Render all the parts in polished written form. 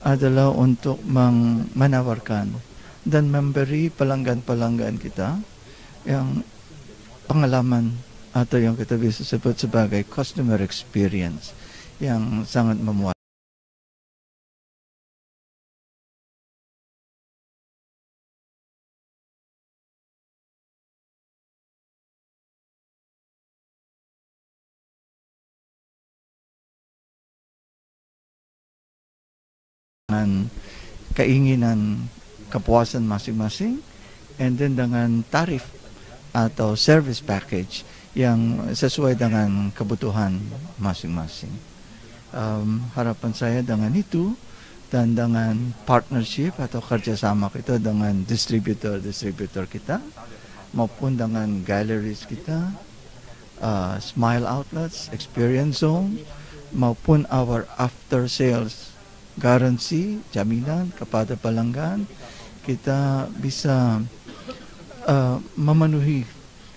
adalah untuk menawarkan dan memberi pelanggan-pelanggan kita yang pengalaman atau yang kita bisa sebut sebagai customer experience yang sangat memuaskan. Keinginan kepuasan masing-masing, and then dengan tarif atau service package yang sesuai dengan kebutuhan masing-masing. Harapan saya dengan itu dan dengan partnership atau kerjasama kita dengan distributor kita maupun dengan galleries kita, Smile Outlets, Experience Zone, maupun our after sales guarantee, jaminan kepada pelanggan, kita bisa memenuhi,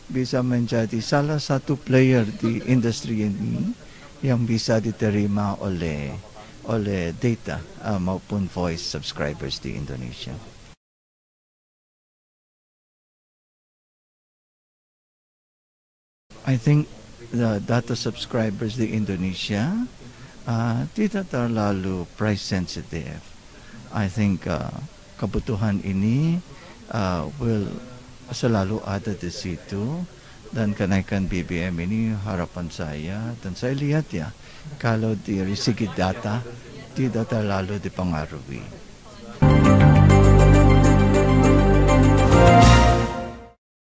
bisa menjadi salah satu player di industri ini yang bisa diterima oleh data maupun voice subscribers di Indonesia. I think the data subscribers di Indonesia tidak terlalu price sensitive. I think kebutuhan ini will selalu ada di situ, dan kenaikan BBM ini harapan saya, dan saya lihat ya, kalau dari segi data tidak terlalu dipengaruhi.